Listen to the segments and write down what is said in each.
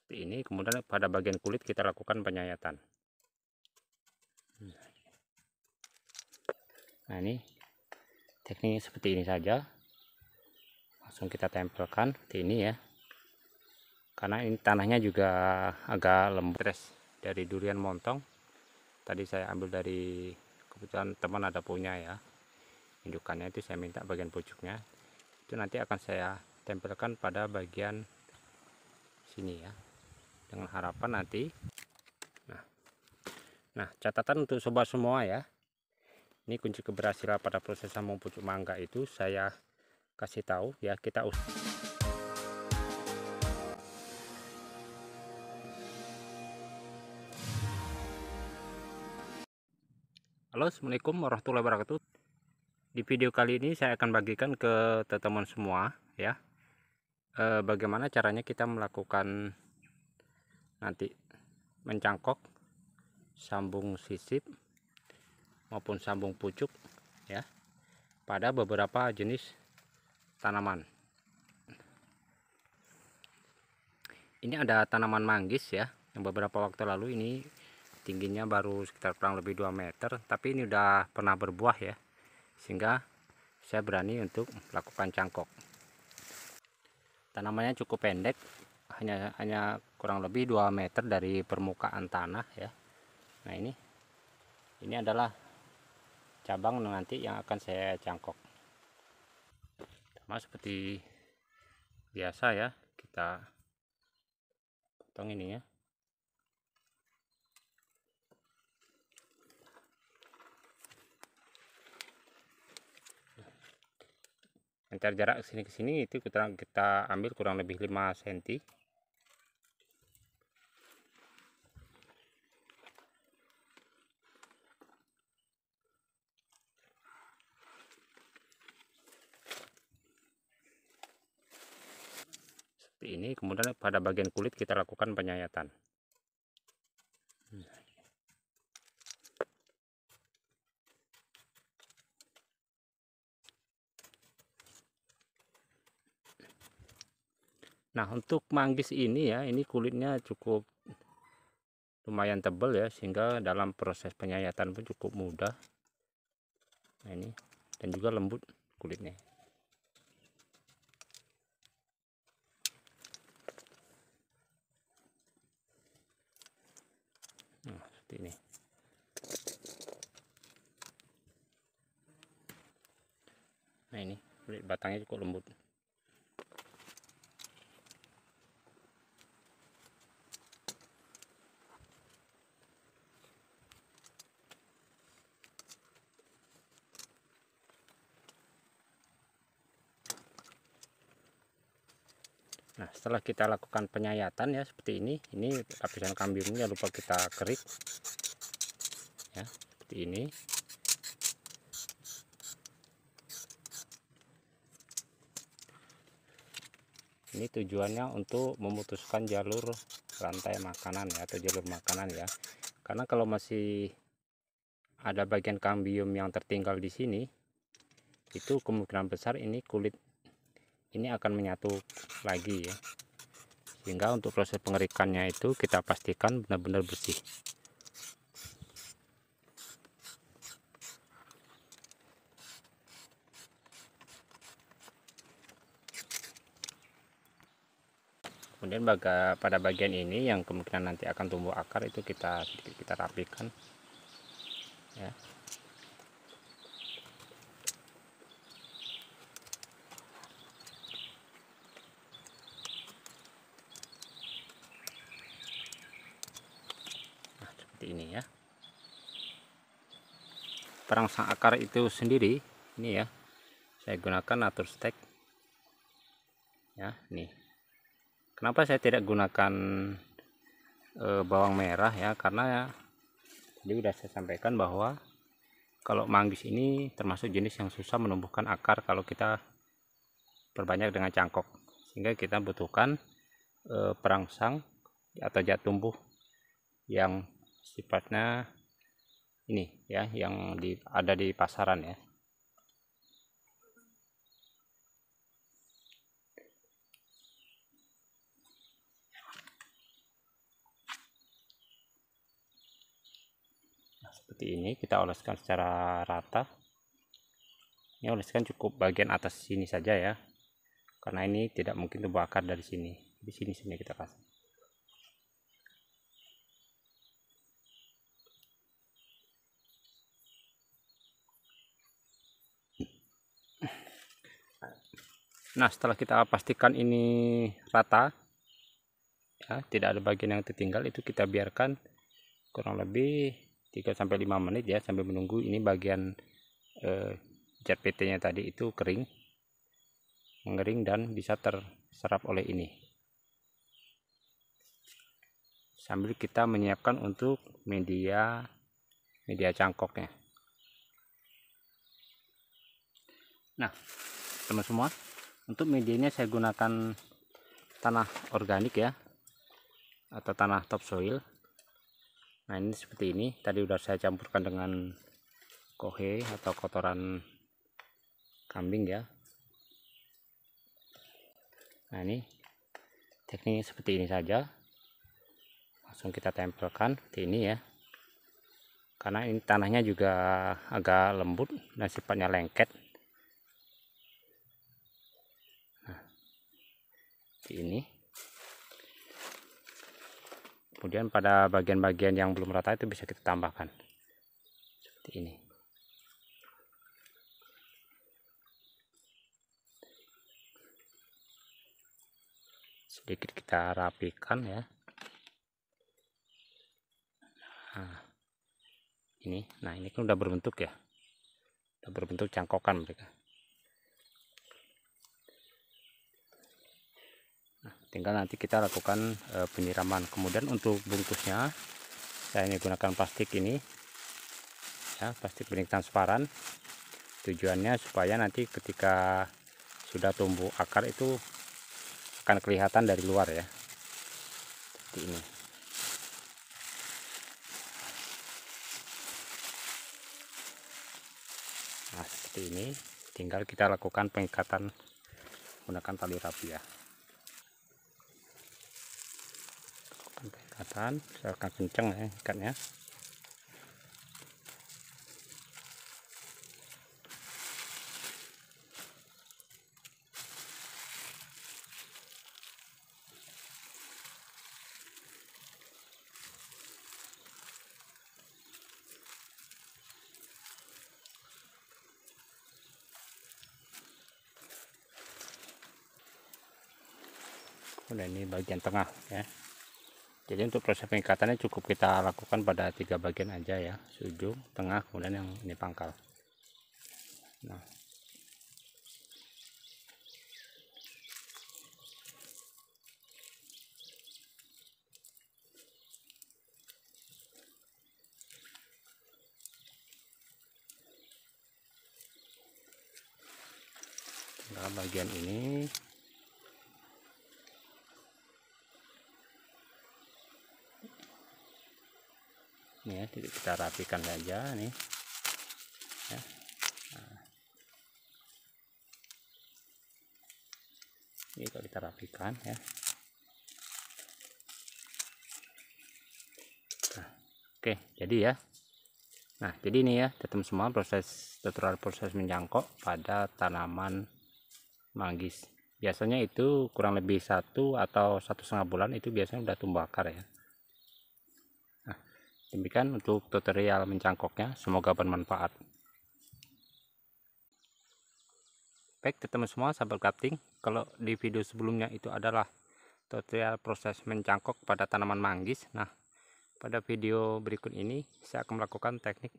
seperti ini. Kemudian pada bagian kulit kita lakukan penyayatan. Nah, ini tekniknya seperti ini saja, langsung kita tempelkan seperti ini ya, karena ini tanahnya juga agak lembut dari durian montong. Tadi saya ambil dari, kebetulan teman ada punya ya, indukannya itu saya minta bagian pucuknya itu nanti akan saya tempelkan pada bagian sini ya, dengan harapan nanti nah catatan untuk sobat semua ya, ini kunci keberhasilan pada proses sambung pucuk mangga itu saya kasih tahu ya. Halo, assalamualaikum warahmatullahi wabarakatuh. Di video kali ini saya akan bagikan ke teman-teman semua ya, bagaimana caranya kita melakukan nanti mencangkok sambung sisip maupun sambung pucuk ya pada beberapa jenis tanaman. Ini ada tanaman manggis ya, yang beberapa waktu lalu ini tingginya baru sekitar kurang lebih 2 meter, tapi ini udah pernah berbuah ya, sehingga saya berani untuk melakukan cangkok. Tanamannya cukup pendek, hanya kurang lebih 2 meter dari permukaan tanah ya. Nah, ini adalah cabang nanti yang akan saya cangkok. Sama seperti biasa ya, kita potong ini ya. Antar jarak sini ke sini itu kita ambil kurang lebih 5 cm. Seperti ini, kemudian pada bagian kulit kita lakukan penyayatan. Nah, untuk manggis ini ya, ini kulitnya cukup lumayan tebal ya, sehingga dalam proses penyayatan pun cukup mudah. Nah, ini dan juga lembut kulitnya. Nah, seperti ini. Nah, ini kulit batangnya cukup lembut. Nah, setelah kita lakukan penyayatan ya seperti ini lapisan kambiumnya lupa kita kerik ya, seperti ini. Ini tujuannya untuk memutuskan jalur rantai makanan ya, atau jalur makanan ya. Karena kalau masih ada bagian kambium yang tertinggal di sini, itu kemungkinan besar ini kulit ini akan menyatu lagi ya, sehingga untuk proses pengerikannya itu kita pastikan benar-benar bersih. Kemudian pada bagian ini yang kemungkinan nanti akan tumbuh akar itu kita rapikan ya. Ini ya, perangsang akar itu sendiri ini ya, saya gunakan natur stek ya. Nih, kenapa saya tidak gunakan bawang merah ya, karena ya tadi udah saya sampaikan bahwa kalau manggis ini termasuk jenis yang susah menumbuhkan akar kalau kita perbanyak dengan cangkok, sehingga kita butuhkan perangsang atau zat tumbuh yang sifatnya ini ya, yang ada di pasaran ya. seperti ini. Kita oleskan secara rata. Ini oleskan cukup bagian atas sini saja ya, karena ini tidak mungkin tumbuh akar dari sini. Di sini kita kasih. Nah, setelah kita pastikan ini rata ya, tidak ada bagian yang tertinggal, itu kita biarkan kurang lebih 3-5 menit ya, sambil menunggu ini bagian cat PT nya tadi itu mengering dan bisa terserap oleh ini, sambil kita menyiapkan untuk media cangkoknya. Nah teman semua, untuk medianya saya gunakan tanah organik ya, atau tanah topsoil. Nah ini seperti ini, tadi udah saya campurkan dengan kohe atau kotoran kambing ya. Nah ini tekniknya seperti ini saja, langsung kita tempelkan seperti ini ya, karena ini tanahnya juga agak lembut dan sifatnya lengket. Nah seperti ini. Kemudian pada bagian-bagian yang belum rata itu bisa kita tambahkan seperti ini. Sedikit kita rapikan ya. Nah ini kan udah berbentuk ya, udah berbentuk cangkokan mereka. Nah, tinggal nanti kita lakukan penyiraman. Kemudian untuk bungkusnya saya ini gunakan plastik ini ya, plastik bening transparan. Tujuannya supaya nanti ketika sudah tumbuh akar itu akan kelihatan dari luar ya, seperti ini. Nah seperti ini, tinggal kita lakukan pengikatan menggunakan tali rapia. Pengikatan akan kencang ya ikatnya. Udah, ini bagian tengah ya. Jadi untuk proses pengikatannya cukup kita lakukan pada 3 bagian aja ya, ujung, tengah, kemudian yang ini pangkal. Nah tinggal bagian ini ya, kita rapikan saja nih ya. Ini kalau kita rapikan ya. Nah, oke jadi ya. Nah jadi ini ya teman semua, tutorial proses mencangkok pada tanaman manggis. Biasanya itu kurang lebih 1 atau 1,5 bulan itu biasanya udah tumbuh akar ya. Nah demikian untuk tutorial mencangkoknya, semoga bermanfaat. Baik teman semua sahabat crafting, kalau di video sebelumnya itu adalah tutorial proses mencangkok pada tanaman manggis. Nah pada video berikut ini saya akan melakukan teknik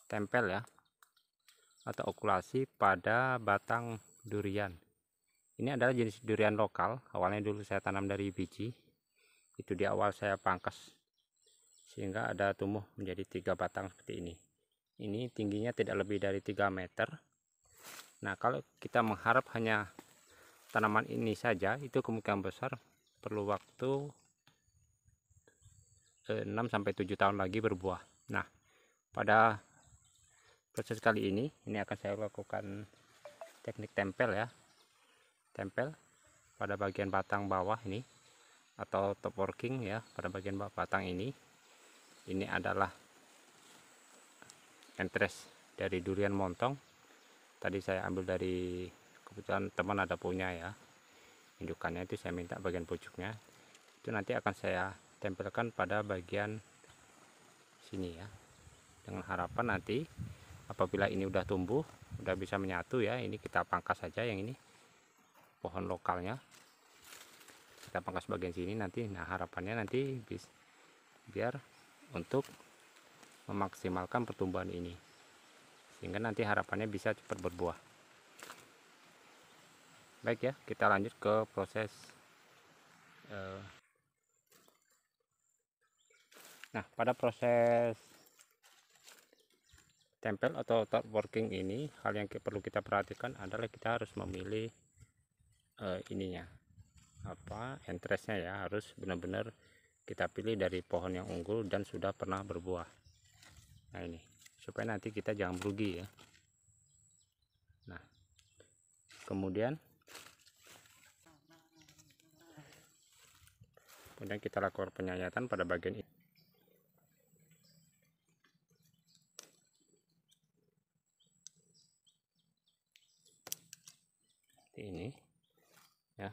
tempel ya, atau okulasi pada batang durian. Ini adalah jenis durian lokal, awalnya dulu saya tanam dari biji, itu di awal saya pangkas sehingga ada tumbuh menjadi 3 batang seperti ini. Ini tingginya tidak lebih dari 3 meter. Nah kalau kita mengharap hanya tanaman ini saja, itu kemungkinan besar perlu waktu 6-7 tahun lagi berbuah. Nah pada proses kali ini akan saya lakukan teknik tempel ya, tempel pada bagian batang bawah ini, atau top working ya, pada bagian batang ini. ini adalah entres dari durian montong. Tadi saya ambil dari, kebetulan teman ada punya ya, indukannya itu saya minta bagian pucuknya. Itu nanti akan saya tempelkan pada bagian sini ya, dengan harapan nanti apabila ini udah tumbuh, udah bisa menyatu ya, ini kita pangkas saja yang ini pohon lokalnya, kita pangkas bagian sini nanti. Nah harapannya nanti biar untuk memaksimalkan pertumbuhan ini, sehingga nanti harapannya bisa cepat berbuah. Baik ya, kita lanjut ke proses. Nah, pada proses tempel atau top working ini, hal yang perlu kita perhatikan adalah kita harus memilih ininya, entresnya ya, harus benar-benar kita pilih dari pohon yang unggul dan sudah pernah berbuah. Nah ini, supaya nanti kita jangan merugi ya. Nah, kemudian kita lakukan penyayatan pada bagian ini. Ini ya.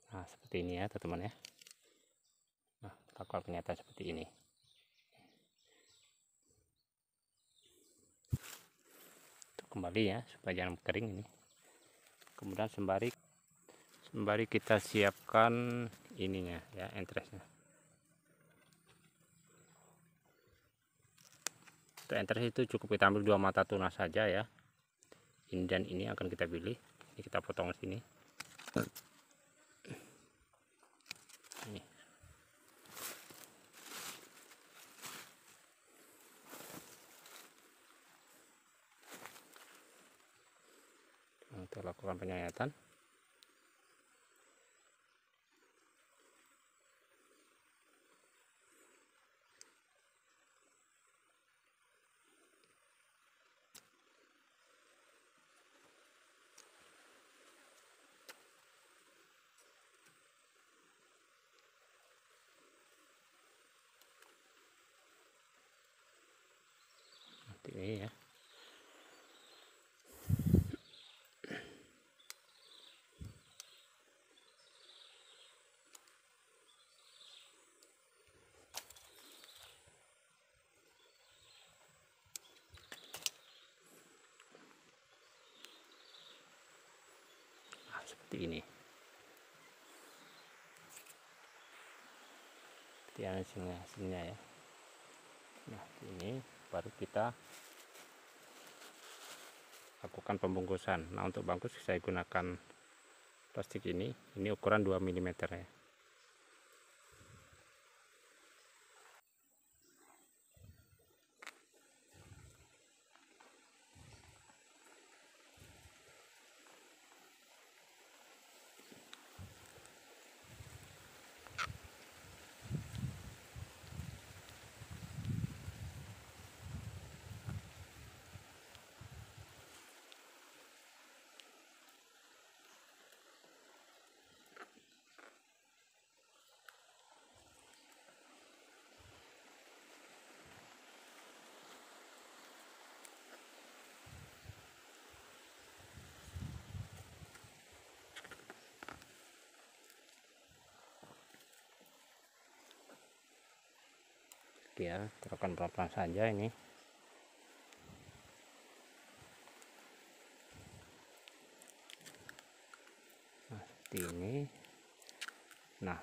Nah seperti ini ya teman-teman ya. Nah, lakukan penyataan seperti ini. Kembali ya, supaya jangan kering ini. Kemudian sembari kita siapkan ininya ya, entresnya. Untuk entres itu cukup kita ambil 2 mata tunas saja ya. Ini dan ini akan kita pilih. Ini kita potong ke sini. Ini. Untuk lakukan penyayatan. Seperti ini ya. Seperti ini. Seperti hasilnya ya. Nah ini baru kita lakukan pembungkusan. Nah untuk bungkus saya gunakan plastik ini ukuran 2 mm ya. Ya, terokan pelan-pelan saja ini. Nah, seperti ini. Nah,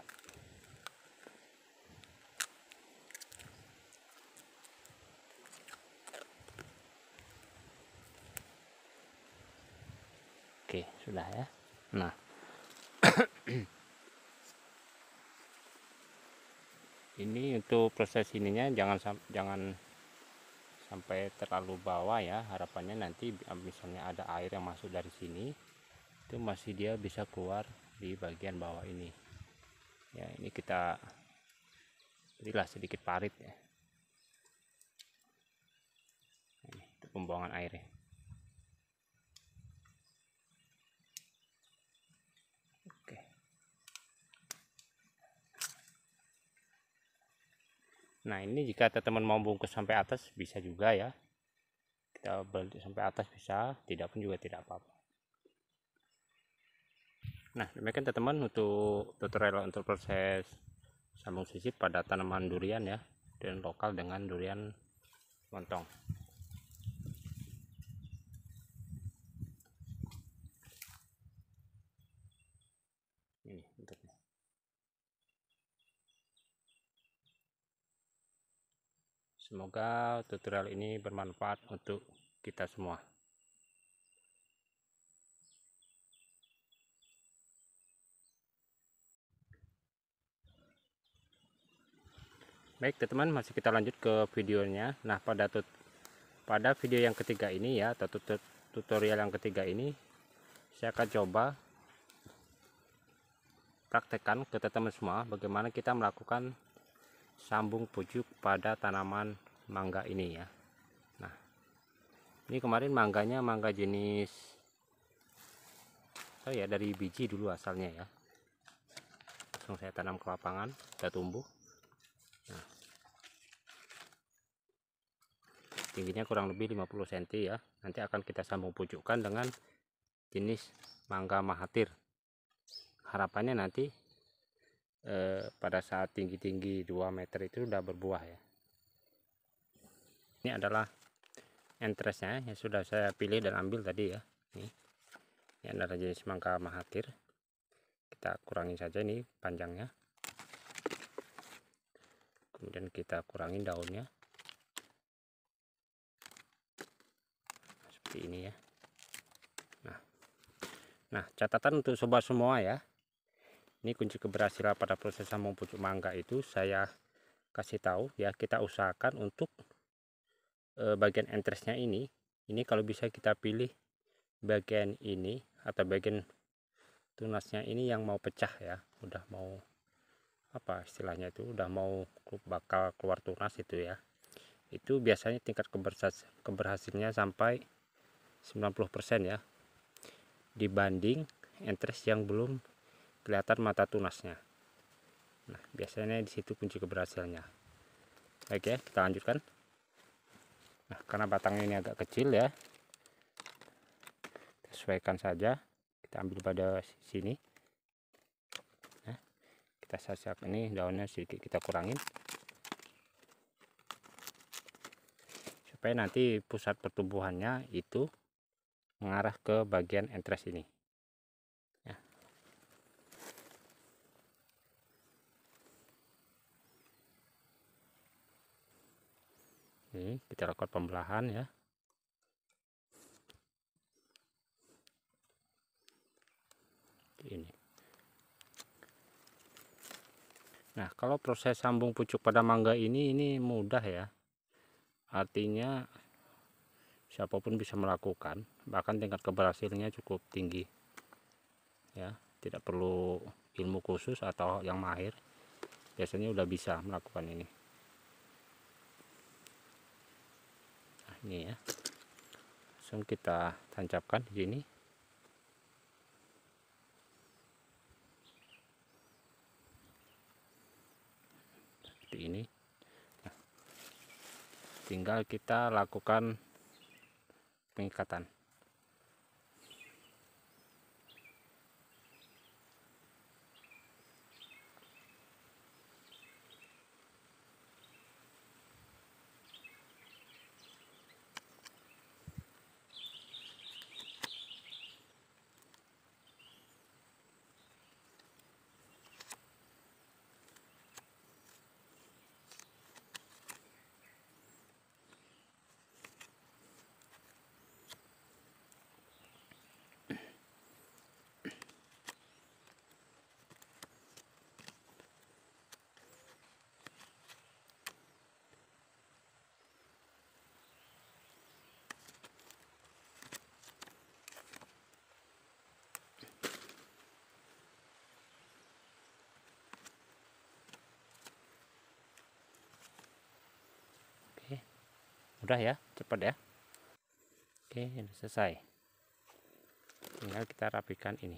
oke, sudah ya. Nah, Ini untuk proses ininya jangan sampai terlalu bawah ya, harapannya nanti misalnya ada air yang masuk dari sini itu masih dia bisa keluar di bagian bawah ini ya. Ini kita berilah sedikit parit ya, ini untuk pembuangan airnya. Oke, nah ini jika teman-teman mau bungkus sampai atas bisa juga ya, kita balik sampai atas bisa, tidak pun juga tidak apa-apa. Nah, demikian teman-teman untuk tutorial untuk proses sambung sisip pada tanaman durian ya, dan lokal dengan durian montong. Ini bentuknya. Semoga tutorial ini bermanfaat untuk kita semua. Baik teman-teman, masih kita lanjut ke videonya. Nah, pada video yang ketiga ini ya, atau tutorial yang ketiga ini, saya akan coba praktekkan ke teman-teman semua bagaimana kita melakukan sambung pucuk pada tanaman mangga ini ya. Nah, ini kemarin mangganya mangga jenis ya dari biji dulu asalnya ya, langsung saya tanam ke lapangan, sudah tumbuh. Nah, tingginya kurang lebih 50 cm ya. Nanti akan kita sambung pucukkan dengan jenis mangga mahathir. Harapannya nanti pada saat tinggi-tinggi 2 meter itu sudah berbuah ya. Ini adalah entresnya yang sudah saya pilih dan ambil tadi ya. Ini adalah jenis mangga mahathir. Kita kurangin saja ini panjangnya, kemudian kita kurangin daunnya seperti ini ya. Nah, catatan untuk sobat semua ya, ini kunci keberhasilan pada proses sambung pucuk mangga itu saya kasih tahu ya, kita usahakan untuk bagian entresnya ini kalau bisa kita pilih bagian ini atau bagian tunasnya ini yang mau pecah ya, udah mau apa istilahnya itu, udah mau bakal keluar tunas itu ya. Itu biasanya tingkat keberhasilannya sampai 90% ya, dibanding entres yang belum kelihatan mata tunasnya. Nah, biasanya di situ kunci keberhasilannya. Baik ya, kita lanjutkan. Nah, karena batangnya ini agak kecil ya, kita sesuaikan saja. Kita ambil pada sini. Nah, kita sasak ini daunnya sedikit kita kurangin, supaya nanti pusat pertumbuhannya itu mengarah ke bagian entres ini. Ya. Ini kita lakukan pembelahan ya. Ini. Nah, kalau proses sambung pucuk pada mangga ini mudah ya. Artinya siapapun bisa melakukan, bahkan tingkat keberhasilannya cukup tinggi. Ya, tidak perlu ilmu khusus atau yang mahir. Biasanya udah bisa melakukan ini. Nah, ini ya. Langsung kita tancapkan di sini. Ini. Nah, tinggal kita lakukan pengikatan. Mudah ya, cepat ya. Oke, ini selesai. Tinggal kita rapikan ini.